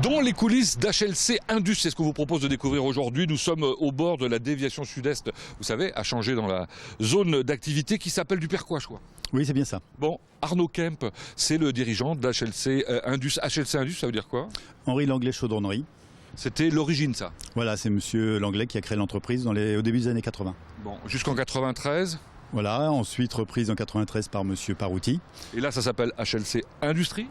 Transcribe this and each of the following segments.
Dans les coulisses d'HLC Indus, c'est ce qu'on vous propose de découvrir aujourd'hui. Nous sommes au bord de la déviation sud-est, vous savez, à changer dans la zone d'activité qui s'appelle du Perquois, je crois. Oui, c'est bien ça. Bon, Arnaud Kemp, c'est le dirigeant d'HLC Indus. HLC Indus, ça veut dire quoi? Henri Langlais Chaudronnerie. C'était l'origine, ça. Voilà, c'est monsieur Langlais qui a créé l'entreprise au début des années 80. Bon, jusqu'en 93. Voilà, ensuite reprise en 93 par monsieur Parouti. Et là, ça s'appelle HLC Industrie.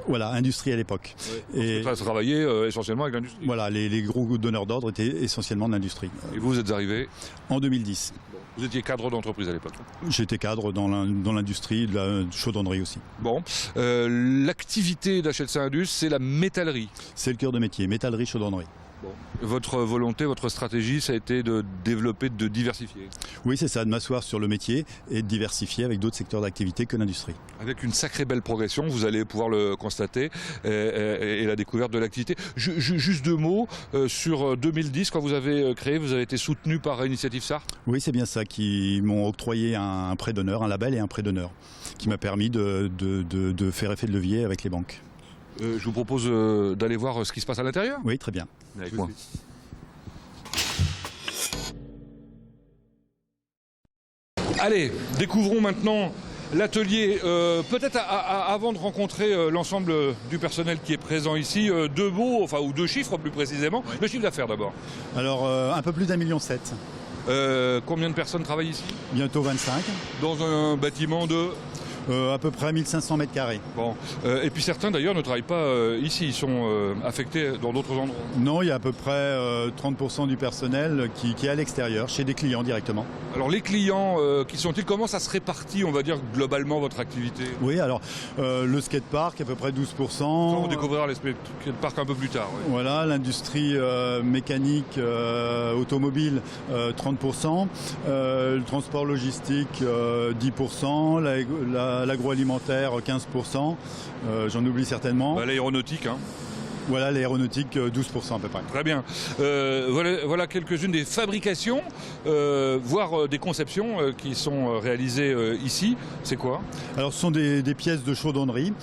Voilà, industrie à l'époque. Ouais. Et ça travaillait essentiellement avec l'industrie. Voilà, les gros donneurs d'ordre étaient essentiellement de l'industrie. Et vous êtes arrivé en 2010. Vous étiez cadre d'entreprise à l'époque. J'étais cadre dans l'industrie de la chaudronnerie aussi. Bon, l'activité d'HLC Indus, c'est la métallerie. C'est le cœur de métier, métallerie, chaudronnerie. Bon. Votre volonté, votre stratégie, ça a été de développer, de diversifier. Oui, c'est ça, de m'asseoir sur le métier et de diversifier avec d'autres secteurs d'activité que l'industrie. Avec une sacrée belle progression, vous allez pouvoir le constater, et la découverte de l'activité. Juste deux mots, sur 2010, quand vous avez créé, vous avez été soutenu par Initiative Sarthe. Oui, c'est bien ça, qui m'ont octroyé un prêt d'honneur, un label et un prêt d'honneur, qui m'a permis de faire effet de levier avec les banques. Je vous propose d'aller voir ce qui se passe à l'intérieur. Oui, très bien. Avec moi. Allez, découvrons maintenant l'atelier. Peut-être avant de rencontrer l'ensemble du personnel qui est présent ici, deux mots, enfin ou deux chiffres plus précisément. Oui. Le chiffre d'affaires d'abord. Alors, un peu plus d'1,7 million. Combien de personnes travaillent ici? Bientôt 25. Dans un bâtiment de à peu près 1500 mètres carrés. Bon. Et puis certains d'ailleurs ne travaillent pas ici, ils sont affectés dans d'autres endroits. Non, il y a à peu près 30% du personnel qui est à l'extérieur, chez des clients directement. Alors les clients, qui sont-ils? Comment ça se répartit, on va dire, globalement votre activité? Oui, alors le skatepark à peu près 12%. Ça, on découvrira les skateparks un peu plus tard. Oui. Voilà, l'industrie mécanique, automobile 30%, le transport logistique 10%, l'agroalimentaire 15%, j'en oublie certainement. Bah, l'aéronautique, hein. Voilà, l'aéronautique 12% à peu près. Très bien. Voilà quelques-unes des fabrications, voire des conceptions qui sont réalisées ici. C'est quoi? Alors ce sont des pièces de chaudronnerie,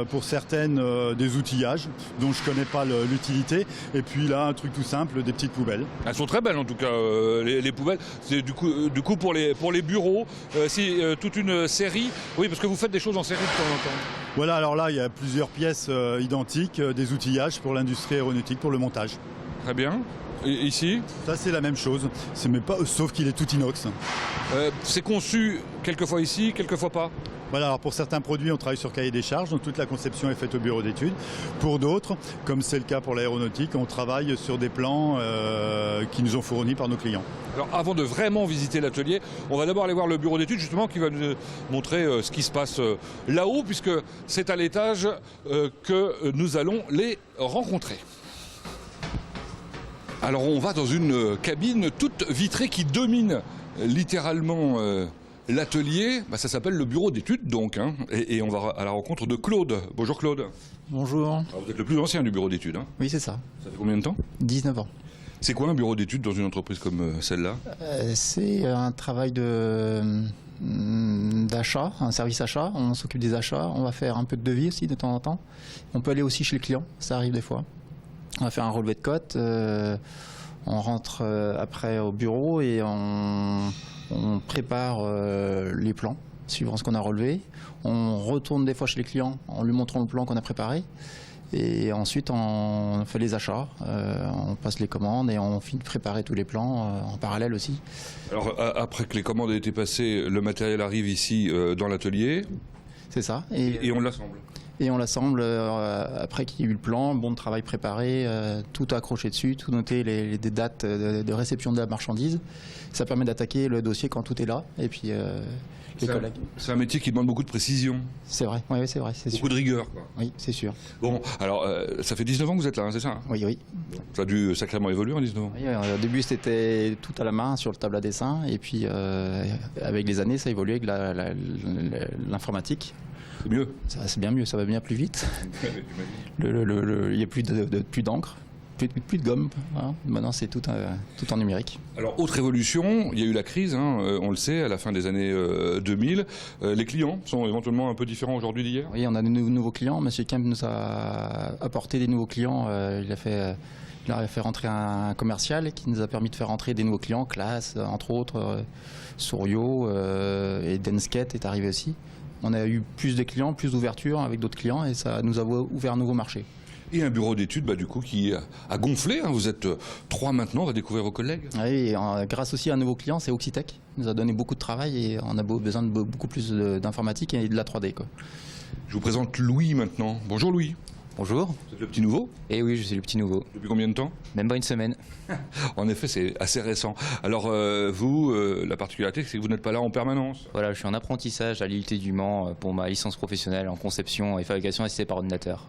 pour certaines des outillages dont je ne connais pas l'utilité. Et puis là, un truc tout simple, des petites poubelles. Elles sont très belles en tout cas, les poubelles. C'est du coup pour les bureaux, c'est toute une série. Oui, parce que vous faites des choses en série de temps en temps. Voilà, alors là, il y a plusieurs pièces identiques, des outillages pour l'industrie aéronautique, pour le montage. Très bien. Et ici? Ça, c'est la même chose, mais pas, sauf qu'il est tout inox. C'est conçu quelquefois ici, quelquefois pas? Voilà, alors pour certains produits, on travaille sur cahier des charges, donc toute la conception est faite au bureau d'études. Pour d'autres, comme c'est le cas pour l'aéronautique, on travaille sur des plans qui nous ont fournis par nos clients. Alors avant de vraiment visiter l'atelier, on va d'abord aller voir le bureau d'études justement qui va nous montrer ce qui se passe là-haut, puisque c'est à l'étage que nous allons les rencontrer. Alors on va dans une cabine toute vitrée qui domine littéralement l'atelier. Bah, ça s'appelle le bureau d'études donc, hein. Et on va à la rencontre de Claude. Bonjour Claude. Bonjour. Alors, vous êtes le plus ancien du bureau d'études, hein? Oui, c'est ça. Ça fait combien de temps? 19 ans. C'est quoi un bureau d'études dans une entreprise comme celle-là? C'est un travail d'achat, un service achat. On s'occupe des achats. On va faire un peu de devis aussi de temps en temps. On peut aller aussi chez le client, ça arrive des fois. On va faire un relevé de cote. On rentre après au bureau et on prépare les plans suivant ce qu'on a relevé. On retourne des fois chez les clients en lui montrant le plan qu'on a préparé. Et ensuite, on fait les achats, on passe les commandes et on finit de préparer tous les plans en parallèle aussi. Alors, après que les commandes aient été passées, le matériel arrive ici dans l'atelier. C'est ça. Et on l'assemble. Et on l'assemble après qu'il y ait eu le plan, bon de travail préparé, tout accroché dessus, tout noté, des dates de réception de la marchandise. Ça permet d'attaquer le dossier quand tout est là. Et puis les collègues. C'est un métier qui demande beaucoup de précision. C'est vrai, oui, c'est vrai. Beaucoup de rigueur, quoi. Oui, c'est sûr. Bon, alors ça fait 19 ans que vous êtes là, hein, c'est ça? Oui, oui. Ça a dû sacrément évoluer en 19 ans. Oui, au début c'était tout à la main sur le table à dessin. Et puis avec les années, ça a évolué avec l'informatique. C'est mieux. C'est bien mieux, ça va bien plus vite. Il n'y a plus d'encre, plus de gomme. Hein. Maintenant, c'est tout en numérique. Alors, autre évolution, il y a eu la crise, hein, on le sait, à la fin des années 2000. Les clients sont éventuellement un peu différents aujourd'hui d'hier? Oui, on a de nouveaux clients. Monsieur Kemp nous a apporté des nouveaux clients. Il a fait rentrer un commercial qui nous a permis de faire rentrer des nouveaux clients, Classe, entre autres, Sourio et Densket est arrivé aussi. On a eu plus de clients, plus d'ouverture avec d'autres clients et ça nous a ouvert un nouveau marché. Et un bureau d'études du coup, qui a gonflé, hein. Vous êtes 3 maintenant, on va découvrir vos collègues. Oui, et grâce aussi à un nouveau client, c'est Oxitec. Il nous a donné beaucoup de travail et on a besoin de beaucoup plus d'informatique et de la 3D. Quoi. Je vous présente Louis maintenant. Bonjour Louis. Bonjour. Vous êtes le petit nouveau? Eh oui, je suis le petit nouveau. Depuis combien de temps? Même pas une semaine. En effet, c'est assez récent. Alors vous, la particularité, c'est que vous n'êtes pas là en permanence. Voilà, je suis en apprentissage à l'IUT du Mans pour ma licence professionnelle en conception et fabrication assistée par ordinateur.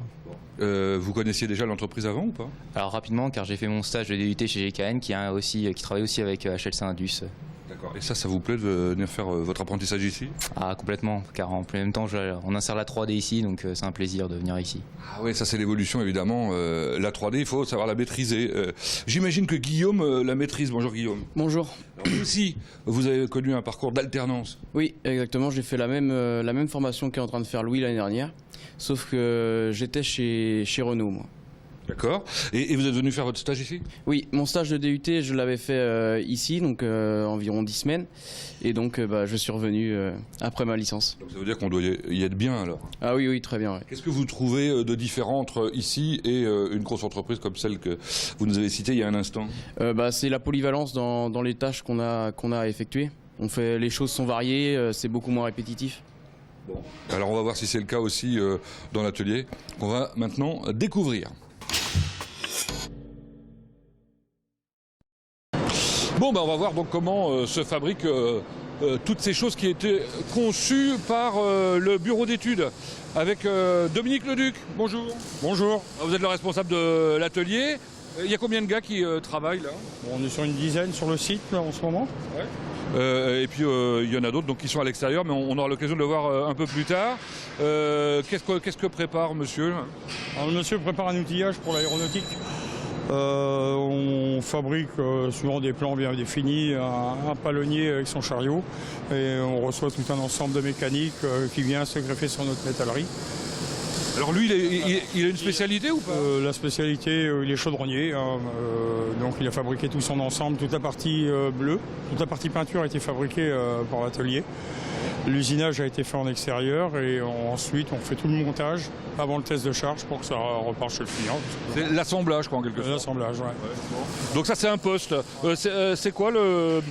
Vous connaissiez déjà l'entreprise avant ou pas? Alors rapidement, car j'ai fait mon stage de DUT chez GKN qui travaille aussi avec HLC Indus. D'accord. Et ça vous plaît de venir faire votre apprentissage ici? Ah, complètement, car en même temps, on insère la 3D ici, donc c'est un plaisir de venir ici. Ah oui, ça c'est l'évolution évidemment. La 3D, il faut savoir la maîtriser. J'imagine que Guillaume la maîtrise. Bonjour Guillaume. Bonjour. Alors, vous aussi, vous avez connu un parcours d'alternance. Oui, exactement. J'ai fait la même formation qu'est en train de faire Louis l'année dernière, sauf que j'étais chez Renault, moi. D'accord. Et vous êtes venu faire votre stage ici? Oui, mon stage de DUT, je l'avais fait ici, donc environ 10 semaines. Et donc, je suis revenu après ma licence. Donc ça veut dire qu'on doit y être bien alors? Ah oui, très bien. Ouais. Qu'est-ce que vous trouvez de différent entre ici et une grosse entreprise comme celle que vous nous avez citée il y a un instant? C'est la polyvalence dans les tâches qu'on a à effectuer. Les choses sont variées, c'est beaucoup moins répétitif. Bon. Alors on va voir si c'est le cas aussi dans l'atelier, qu'on va maintenant découvrir. Bon, on va voir donc comment se fabriquent toutes ces choses qui étaient conçues par le bureau d'études avec Dominique Leduc. Bonjour. Bonjour. Vous êtes le responsable de l'atelier. Il y a combien de gars qui travaillent là? On est sur une dizaine sur le site là, en ce moment. Ouais. Et puis il y en a d'autres donc, qui sont à l'extérieur, mais on aura l'occasion de le voir un peu plus tard. Qu'est-ce que prépare monsieur? Alors, le monsieur prépare un outillage pour l'aéronautique. On fabrique souvent des plans bien définis, un palonnier avec son chariot et on reçoit tout un ensemble de mécanique qui vient se greffer sur notre métallerie. Alors lui, il a une spécialité ou pas? La spécialité, il est chaudronnier, donc il a fabriqué tout son ensemble, toute la partie bleue, toute la partie peinture a été fabriquée par l'atelier. L'usinage a été fait en extérieur et ensuite on fait tout le montage avant le test de charge pour que ça reparte chez le client. C'est l'assemblage quoi en quelque sorte. L'assemblage, ouais. Donc ça c'est un poste. C'est quoi le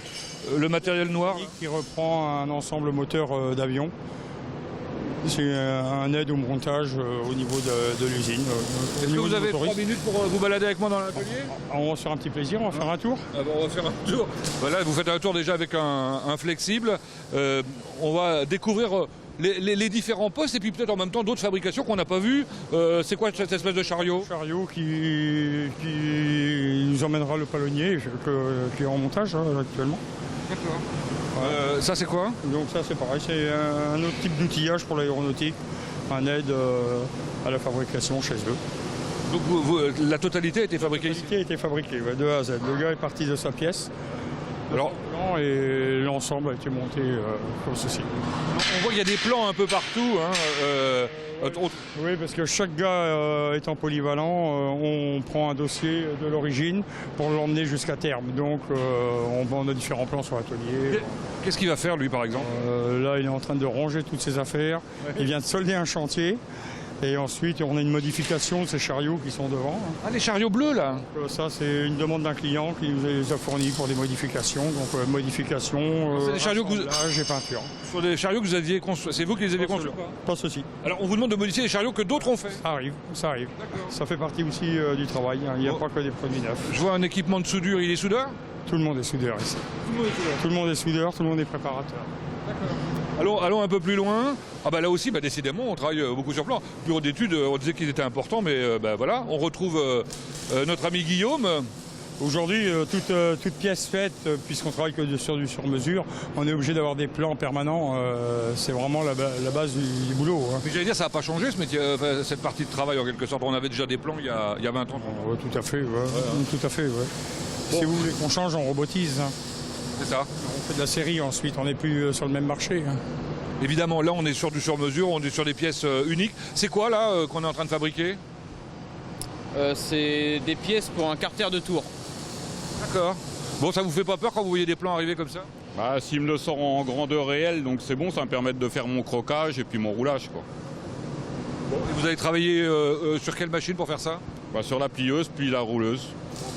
matériel noir? Qui reprend un ensemble moteur d'avion. C'est un aide au montage au niveau de l'usine. Est-ce que vous avez 3 minutes pour vous balader avec moi dans l'atelier? On va se faire un petit plaisir, on va faire un tour. On va faire un tour. Voilà, vous faites un tour déjà avec un flexible. On va découvrir les différents postes et puis peut-être en même temps d'autres fabrications qu'on n'a pas vues. C'est quoi cette espèce de chariot? Un chariot qui nous emmènera le palonnier qui est en montage actuellement. D'accord. Ça c'est quoi? Donc ça c'est pareil, c'est un autre type d'outillage pour l'aéronautique, un aide à la fabrication chez eux. Donc la totalité a été fabriquée ici? La totalité a été fabriquée, ouais, de A à Z. Le gars est parti de sa pièce. Alors, et l'ensemble a été monté comme ceci. On voit qu'il y a des plans un peu partout. Oui, parce que chaque gars étant polyvalent, on prend un dossier de l'origine pour l'emmener jusqu'à terme. Donc on a différents plans sur l'atelier. Qu'est-ce qu'il va faire lui par exemple? Là, il est en train de ranger toutes ses affaires. Ouais. Il vient de solder un chantier. Et ensuite, on a une modification de ces chariots qui sont devant. Ah, les chariots bleus, là? Ça, c'est une demande d'un client qui nous les a fournis pour des modifications. Donc, modification, c'est des chariots et peinture. Sur des chariots que vous aviez construits. C'est vous qui les avez construits? Pas ceci. Alors, on vous demande de modifier les chariots que d'autres ont fait? Ça arrive. Ça fait partie aussi du travail. Il n'y a pas que des produits neufs. Je vois un équipement de soudure. Il est soudeur? Tout le monde est soudeur ici. Tout le monde est soudeur, tout le monde est préparateur. D'accord. Allons un peu plus loin. Ah bah là aussi, décidément, on travaille beaucoup sur plan. Bureau d'études, on disait qu'ils étaient importants, mais voilà, on retrouve notre ami Guillaume. Aujourd'hui, toute pièce faite, puisqu'on travaille que sur du sur-mesure, on est obligé d'avoir des plans permanents. C'est vraiment la base du boulot. Hein. Mais j'allais dire, ça n'a pas changé ce métier, cette partie de travail en quelque sorte. On avait déjà des plans il y a 20 ans. Tout à fait, tout à fait. Ouais. Bon. Si vous voulez qu'on change, on robotise. Hein. C'est ça. On fait de la série ensuite, on n'est plus sur le même marché. Hein. Évidemment, là on est sur du sur-mesure, on est sur des pièces uniques. C'est quoi là qu'on est en train de fabriquer? C'est des pièces pour un carter de tour. D'accord. Bon, ça vous fait pas peur quand vous voyez des plans arriver comme ça? Bah, s'il me le sort en grandeur réelle, donc c'est bon, ça va me permettre de faire mon crocage et puis mon roulage, quoi. Bon, et vous avez travaillé sur quelle machine pour faire ça? Bah, sur la plieuse puis la rouleuse.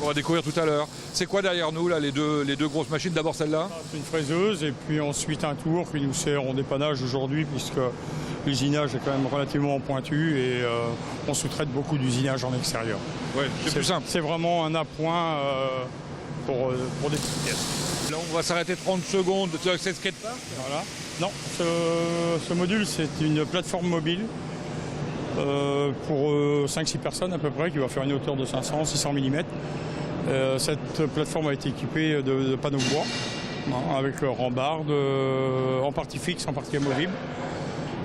On va découvrir tout à l'heure. C'est quoi derrière nous là, les deux grosses machines? D'abord celle-là. C'est une fraiseuse et puis ensuite un tour qui nous sert en dépannage aujourd'hui puisque l'usinage est quand même relativement pointu et on sous-traite beaucoup d'usinage en extérieur. Ouais, c'est plus simple. C'est vraiment un appoint pour des petites pièces. Là on va s'arrêter 30 secondes. C'est ce skatepark? Voilà. Non, ce module c'est une plateforme mobile pour 5-6 personnes à peu près qui va faire une hauteur de 500-600 mm. Cette plateforme a été équipée de panneaux bois hein, avec rambarde en partie fixe, en partie amovible.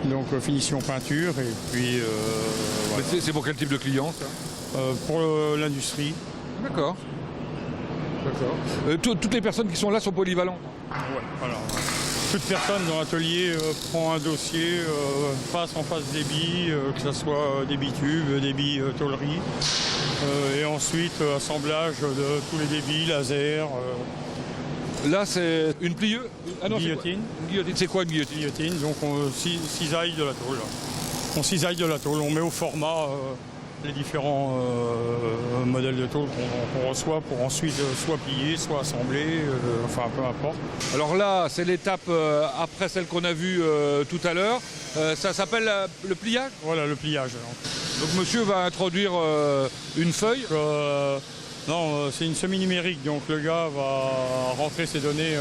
Donc finition peinture et puis voilà. C'est pour quel type de client ça? Pour l'industrie. D'accord. Toutes les personnes qui sont là sont polyvalentes. Ouais, voilà. Toute personne dans l'atelier prend un dossier, passe en face des billes, que ce soit des billes tubes, des billes tôlerie, et ensuite assemblage de tous les débits, laser. Là c'est une plieuse. Ah non, guillotine. Une guillotine. C'est quoi une guillotine? Guillotine, donc on cisaille de la tôle. On cisaille de la tôle, on met au format les différents modèles de tôle qu'on reçoit pour ensuite soit plier, soit assembler, enfin peu importe. Alors là, c'est l'étape après celle qu'on a vue tout à l'heure. Ça s'appelle le pliage. Voilà le pliage. Donc monsieur va introduire une feuille. Non, c'est une semi-numérique, donc le gars va rentrer ses données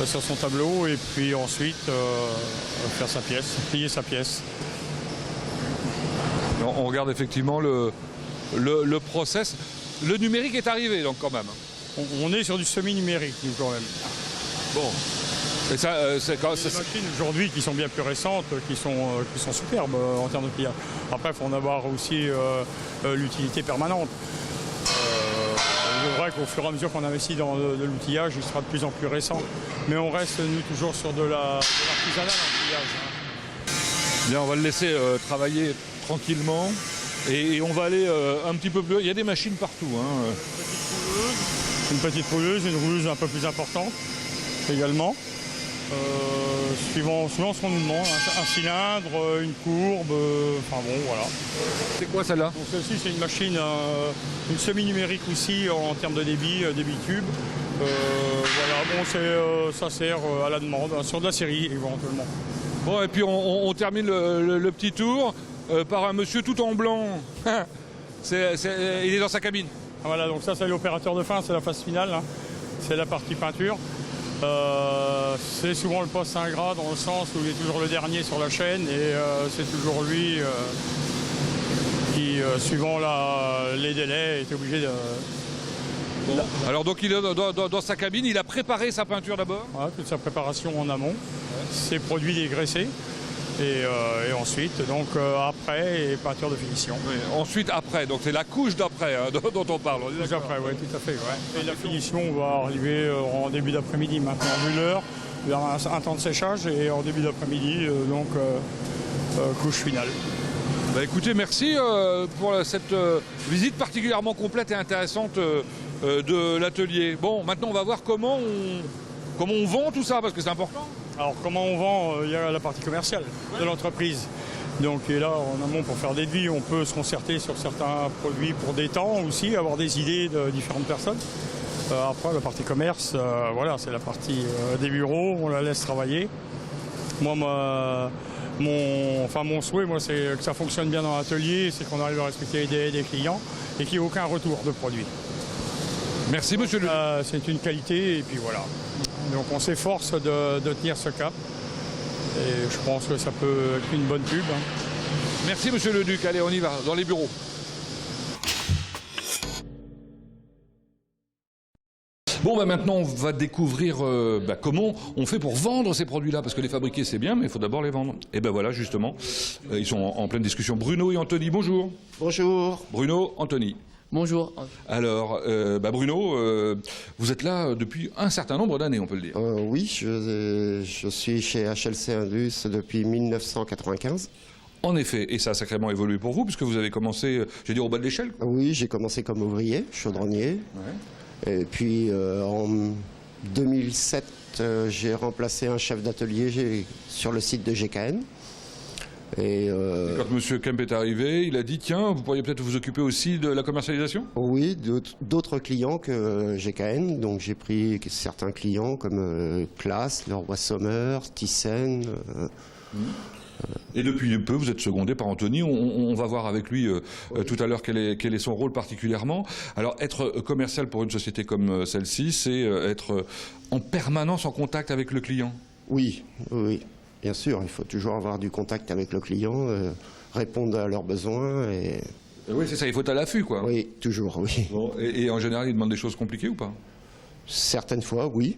sur son tableau et puis ensuite faire sa pièce, plier sa pièce. On regarde effectivement le process. Le numérique est arrivé donc quand même. On est sur du semi-numérique nous quand même. Bon. Et ça, c'est quand des machines aujourd'hui qui sont bien plus récentes, qui sont superbes en termes de pliage. Après, il faut en avoir aussi l'utilité permanente. C'est vrai qu'au fur et à mesure qu'on investit dans de l'outillage, il sera de plus en plus récent. Mais on reste, nous, toujours sur de l'artisanal en pliage. Hein. Bien, on va le laisser travailler tranquillement. Et on va aller un petit peu plus... Il y a des machines partout. Hein. Une petite rouleuse, une rouleuse un peu plus importante également. Suivant ce qu'on nous demande, un cylindre, une courbe, enfin bon voilà. C'est quoi celle-là? Donc celle-ci c'est une machine, une semi-numérique aussi en termes de débit tube. Voilà, bon ça sert à la demande, sur de la série éventuellement. Bon et puis on termine le petit tour par un monsieur tout en blanc. Il est dans sa cabine. Voilà, donc ça c'est l'opérateur de fin, c'est la phase finale, hein. C'est la partie peinture. C'est souvent le poste ingrat dans le sens où il est toujours le dernier sur la chaîne et c'est toujours lui qui, suivant les délais, est obligé de... Bon. Alors donc il est dans sa cabine, il a préparé sa peinture d'abord? Voilà, toute sa préparation en amont, ses produits dégraissés et ensuite donc après et peinture de finition. Oui, ensuite après, donc c'est la couche d'après hein, dont on parle. Couche d'après, oui, tout à fait. Ouais. Et la finition va arriver en début d'après-midi maintenant, vu l'heure, il y a un temps de séchage et en début d'après-midi, donc couche finale. Bah écoutez, merci pour cette visite particulièrement complète et intéressante de l'atelier. Bon, maintenant on va voir comment on vend tout ça, parce que c'est important. Alors comment on vend? Il y a la partie commerciale de l'entreprise. Donc et là en amont pour faire des devis, on peut se concerter sur certains produits pour des temps aussi, avoir des idées de différentes personnes. Après la partie commerce, voilà, c'est la partie des bureaux, on la laisse travailler. Moi mon souhait, moi, c'est que ça fonctionne bien dans l'atelier, c'est qu'on arrive à respecter les délais des clients et qu'il n'y ait aucun retour de produit. Merci monsieur le... C'est une qualité et puis voilà. Donc on s'efforce de tenir ce cap et je pense que ça peut être une bonne pub. Hein. Merci monsieur le Duc, allez on y va, dans les bureaux. Bon, maintenant, on va découvrir comment on fait pour vendre ces produits-là. Parce que les fabriquer, c'est bien, mais il faut d'abord les vendre. Et ben voilà, justement, ils sont en pleine discussion. Bruno et Anthony, bonjour. Bonjour. Bruno, Anthony. Bonjour. Alors, Bruno, vous êtes là depuis un certain nombre d'années, on peut le dire. Oui, je suis chez HLC Indus depuis 1995. En effet, et ça a sacrément évolué pour vous, puisque vous avez commencé, je vais dire, au bas de l'échelle. Oui, j'ai commencé comme ouvrier, chaudronnier. Et puis en 2007, j'ai remplacé un chef d'atelier sur le site de GKN. Et quand M. Kemp est arrivé, il a dit, tiens, vous pourriez peut-être vous occuper aussi de la commercialisation? Oui, d'autres clients que GKN. Donc j'ai pris certains clients comme Claas, Leroy Sommer, Thyssen. Et depuis peu, vous êtes secondé par Anthony. On va voir avec lui tout à l'heure quel est son rôle particulièrement. Alors, être commercial pour une société comme celle-ci, c'est être en permanence en contact avec le client. Oui, oui, bien sûr. Il faut toujours avoir du contact avec le client, répondre à leurs besoins. Oui, c'est ça, il faut être à l'affût, quoi. Oui, toujours, oui. Bon, et en général, il demande des choses compliquées ou pas? Certaines fois, oui.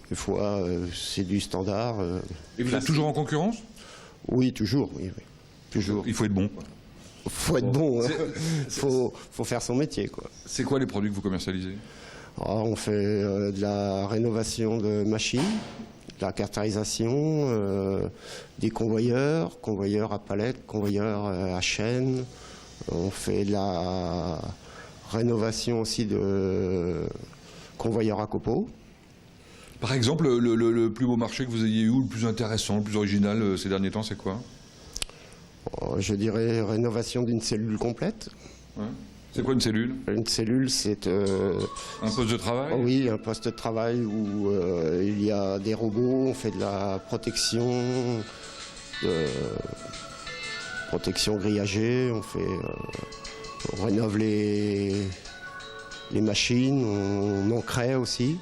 Des fois, c'est du standard. Et vous êtes toujours en concurrence? Oui, toujours, oui, oui. Toujours. Il faut être bon. Il faut être bon, hein. Faut faire son métier, quoi. C'est quoi les produits que vous commercialisez? On fait de la rénovation de machines, de la caractérisation, des convoyeurs à palette, convoyeurs à chaîne. On fait de la rénovation aussi de convoyeurs à copeaux. Par exemple, le plus beau marché que vous ayez eu, le plus intéressant, le plus original ces derniers temps, c'est quoi? Je dirais rénovation d'une cellule complète. Ouais. C'est quoi une cellule? Une cellule, c'est... un poste de travail? Oui, un poste de travail où il y a des robots, on fait de la protection grillagée, on rénove les machines, on en crée aussi.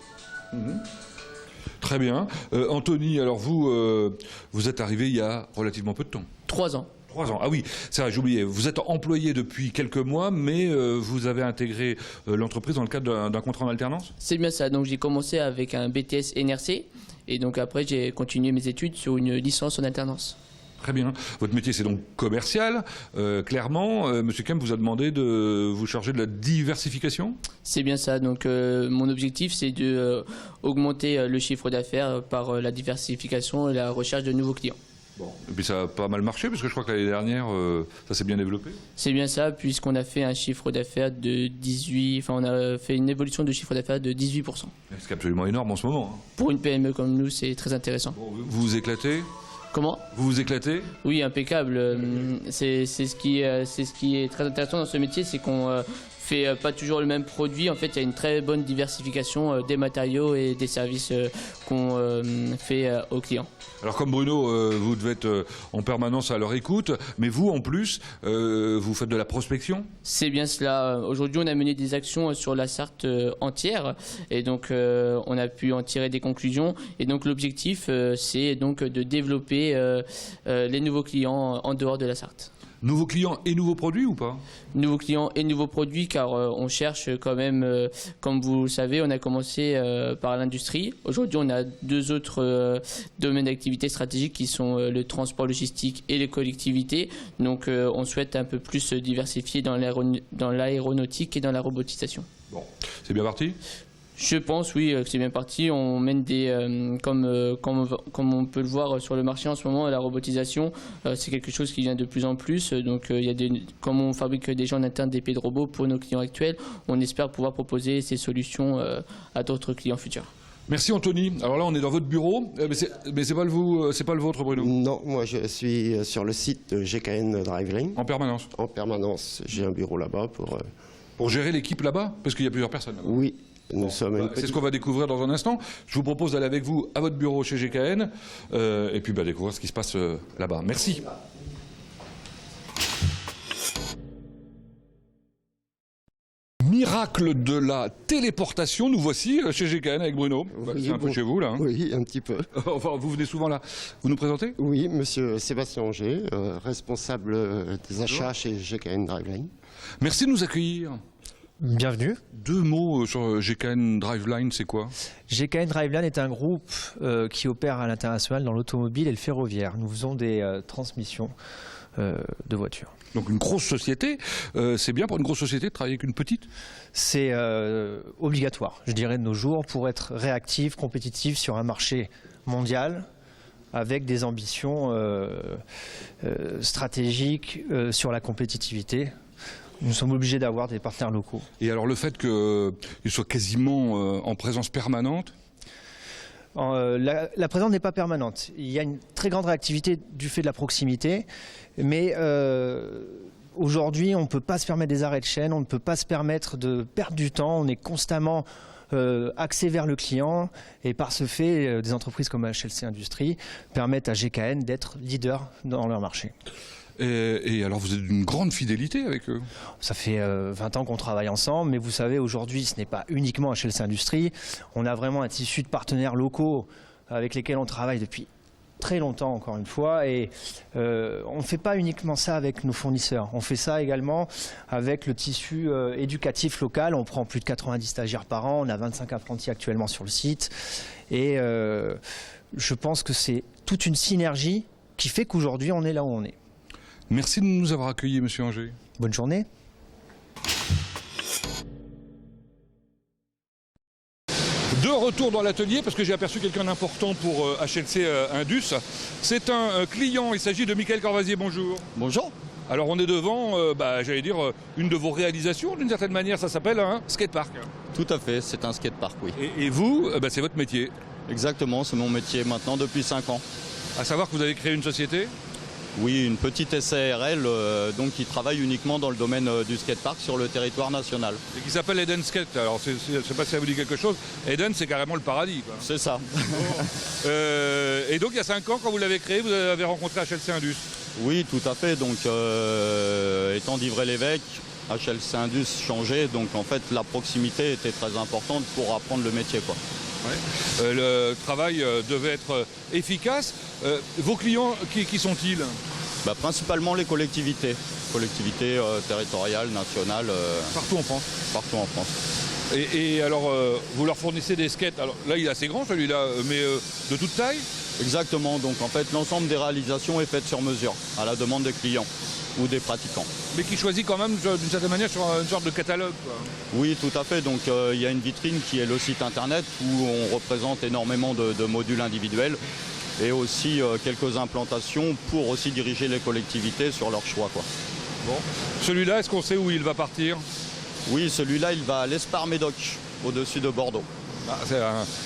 Très bien. Anthony, alors vous êtes arrivé il y a relativement peu de temps. 3 ans. 3 ans. Ah oui, c'est vrai, j'oubliais. Vous êtes employé depuis quelques mois, mais vous avez intégré l'entreprise dans le cadre d'un contrat en alternance? C'est bien ça. Donc j'ai commencé avec un BTS NRC et donc après j'ai continué mes études sur une licence en alternance. Très bien. Votre métier, c'est donc commercial. Clairement, Monsieur Kemp vous a demandé de vous charger de la diversification? C'est bien ça. Donc mon objectif, c'est de augmenter le chiffre d'affaires par la diversification et la recherche de nouveaux clients. Bon. Et puis ça a pas mal marché, parce que je crois que l'année dernière, ça s'est bien développé. C'est bien ça, puisqu'on a fait un chiffre d'affaires de 18... Enfin, on a fait une évolution de chiffre d'affaires de 18%. C'est absolument énorme en ce moment. Hein. Pour une PME comme nous, c'est très intéressant. Bon, vous vous éclatez? Comment? Vous vous éclatez? Oui, impeccable. C'est ce qui est très intéressant dans ce métier, c'est qu'on fait pas toujours le même produit. En fait, il y a une très bonne diversification des matériaux et des services qu'on fait aux clients. Alors comme Bruno, vous devez être en permanence à leur écoute, mais vous en plus, vous faites de la prospection? C'est bien cela. Aujourd'hui, on a mené des actions sur la Sarthe entière et donc on a pu en tirer des conclusions. Et donc l'objectif, c'est donc de développer les nouveaux clients en dehors de la Sarthe. Nouveaux clients et nouveaux produits ou pas? Nouveaux clients et nouveaux produits, car on cherche quand même, comme vous le savez, on a commencé par l'industrie. Aujourd'hui, on a 2 autres domaines d'activité stratégiques qui sont le transport logistique et les collectivités. Donc on souhaite un peu plus se diversifier dans l'aéronautique et dans la robotisation. Bon, c'est bien parti? Je pense, oui, que c'est bien parti. On mène comme on peut le voir sur le marché en ce moment, la robotisation, c'est quelque chose qui vient de plus en plus. Donc, comme on fabrique déjà en interne des pieds de robots pour nos clients actuels, on espère pouvoir proposer ces solutions à d'autres clients futurs. Merci Anthony. Alors là, on est dans votre bureau, mais c'est pas le vôtre, Bruno? Non, moi je suis sur le site de GKN Driveline. En permanence? En permanence. J'ai un bureau là-bas pour gérer l'équipe là-bas? Parce qu'il y a plusieurs personnes là-bas. Oui. C'est ce qu'on va découvrir dans un instant. Je vous propose d'aller avec vous à votre bureau chez GKN et puis découvrir ce qui se passe là-bas. Merci. Miracle de la téléportation, nous voici chez GKN avec Bruno. Oui, c'est un peu chez vous là. Hein. Oui, un petit peu. Enfin, vous venez souvent là. Vous nous présentez? Oui, monsieur Sébastien Anger, responsable des achats chez GKN Driveline. Merci de nous accueillir. Bienvenue. Deux mots sur GKN Driveline, c'est quoi? GKN Driveline est un groupe qui opère à l'international dans l'automobile et le ferroviaire. Nous faisons des transmissions de voitures. Donc une grosse société, c'est bien pour une grosse société de travailler avec une petite? C'est obligatoire, je dirais, de nos jours, pour être réactif, compétitif sur un marché mondial, avec des ambitions stratégiques sur la compétitivité. Nous sommes obligés d'avoir des partenaires locaux. Et alors le fait qu'ils soient quasiment en présence permanente? La présence n'est pas permanente. Il y a une très grande réactivité du fait de la proximité, mais aujourd'hui on ne peut pas se permettre des arrêts de chaîne, on ne peut pas se permettre de perdre du temps, on est constamment axé vers le client, et par ce fait, des entreprises comme HLC Industries permettent à GKN d'être leader dans leur marché. Et alors vous êtes d'une grande fidélité avec eux? Ça fait 20 ans qu'on travaille ensemble, mais vous savez, aujourd'hui ce n'est pas uniquement HLC Industries, on a vraiment un tissu de partenaires locaux avec lesquels on travaille depuis très longtemps, encore une fois, et on ne fait pas uniquement ça avec nos fournisseurs, on fait ça également avec le tissu éducatif local. On prend plus de 90 stagiaires par an, on a 25 apprentis actuellement sur le site, et je pense que c'est toute une synergie qui fait qu'aujourd'hui on est là où on est. Merci de nous avoir accueillis, Monsieur Anger. Bonne journée. De retour dans l'atelier, parce que j'ai aperçu quelqu'un d'important pour HLC Indus. C'est un client, il s'agit de Michael Corvasier, bonjour. Bonjour. Alors on est devant, j'allais dire, une de vos réalisations, d'une certaine manière, ça s'appelle un skatepark. Tout à fait, c'est un skatepark, oui. Et vous, c'est votre métier? Exactement, c'est mon métier maintenant depuis 5 ans. À savoir que vous avez créé une société? Oui, une petite SARL donc qui travaille uniquement dans le domaine du skatepark sur le territoire national. Et qui s'appelle Eden Skate. Alors je ne sais pas si ça vous dit quelque chose. Eden, c'est carrément le paradis. C'est ça. Et donc il y a 5 ans, quand vous l'avez créé, vous avez rencontré HLC Indus? Oui, tout à fait. Donc étant d'Ivray-l'Évêque, HLC Indus changeait. Donc en fait la proximité était très importante pour apprendre le métier, quoi. Ouais. Le travail devait être efficace. Vos clients, qui sont-ils? Principalement les collectivités territoriales, nationales. Partout en France? Partout en France. Et alors, vous leur fournissez des skates. Alors là, il est assez grand celui-là, mais de toute taille? Exactement. Donc en fait, l'ensemble des réalisations est faite sur mesure, à la demande des clients ou des pratiquants. Mais qui choisit quand même d'une certaine manière sur une sorte de catalogue, quoi. Oui, tout à fait. Donc il y a une vitrine qui est le site internet où on représente énormément de modules individuels et aussi quelques implantations pour aussi diriger les collectivités sur leur choix, quoi. Bon. Celui-là, est-ce qu'on sait où il va partir? Oui, celui-là, il va à l'Espar-Médoc, au-dessus de Bordeaux. C'est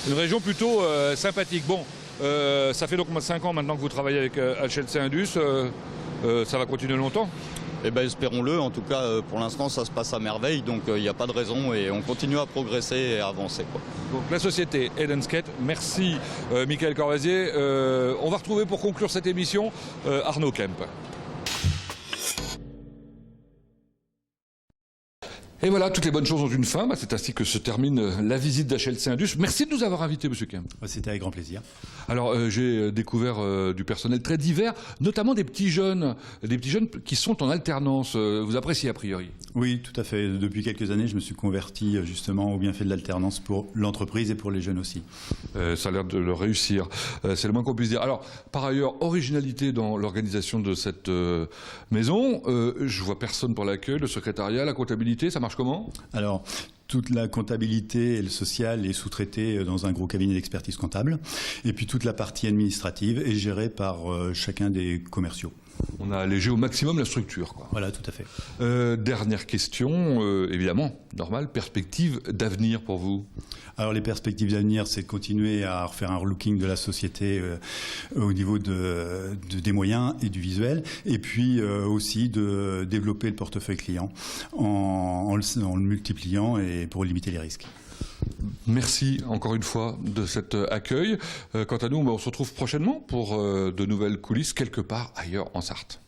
une région plutôt sympathique. Bon, ça fait donc 5 ans maintenant que vous travaillez avec HLC Indus. Ça va continuer longtemps? Eh bien, espérons-le. En tout cas, pour l'instant, ça se passe à merveille. Donc, il n'y a pas de raison et on continue à progresser et à avancer, quoi. Donc, la société Eden Skate. Merci, Michael Corvasier. On va retrouver pour conclure cette émission Arnaud Kemp. Et voilà, toutes les bonnes choses ont une fin. C'est ainsi que se termine la visite d'HLC Indus. Merci de nous avoir invités, Monsieur Kemp. C'était avec grand plaisir. Alors, j'ai découvert du personnel très divers, notamment des petits jeunes qui sont en alternance. Vous appréciez a priori? Oui, tout à fait. Depuis quelques années, je me suis converti justement au bienfait de l'alternance pour l'entreprise et pour les jeunes aussi. Ça a l'air de le réussir. C'est le moins qu'on puisse dire. Alors, par ailleurs, originalité dans l'organisation de cette maison. Je vois personne pour l'accueil, le secrétariat, la comptabilité, ça marche comment? Alors, toute la comptabilité et le social est sous-traité dans un gros cabinet d'expertise comptable. Et puis toute la partie administrative est gérée par chacun des commerciaux. On a allégé au maximum la structure, quoi. Voilà, tout à fait. Dernière question, évidemment, normal, perspective d'avenir pour vous? Alors les perspectives d'avenir, c'est de continuer à refaire un relooking de la société au niveau des moyens et du visuel, et puis aussi de développer le portefeuille client en le multipliant et pour limiter les risques. Merci encore une fois de cet accueil. Quant à nous, on se retrouve prochainement pour de nouvelles coulisses quelque part ailleurs en Sarthe.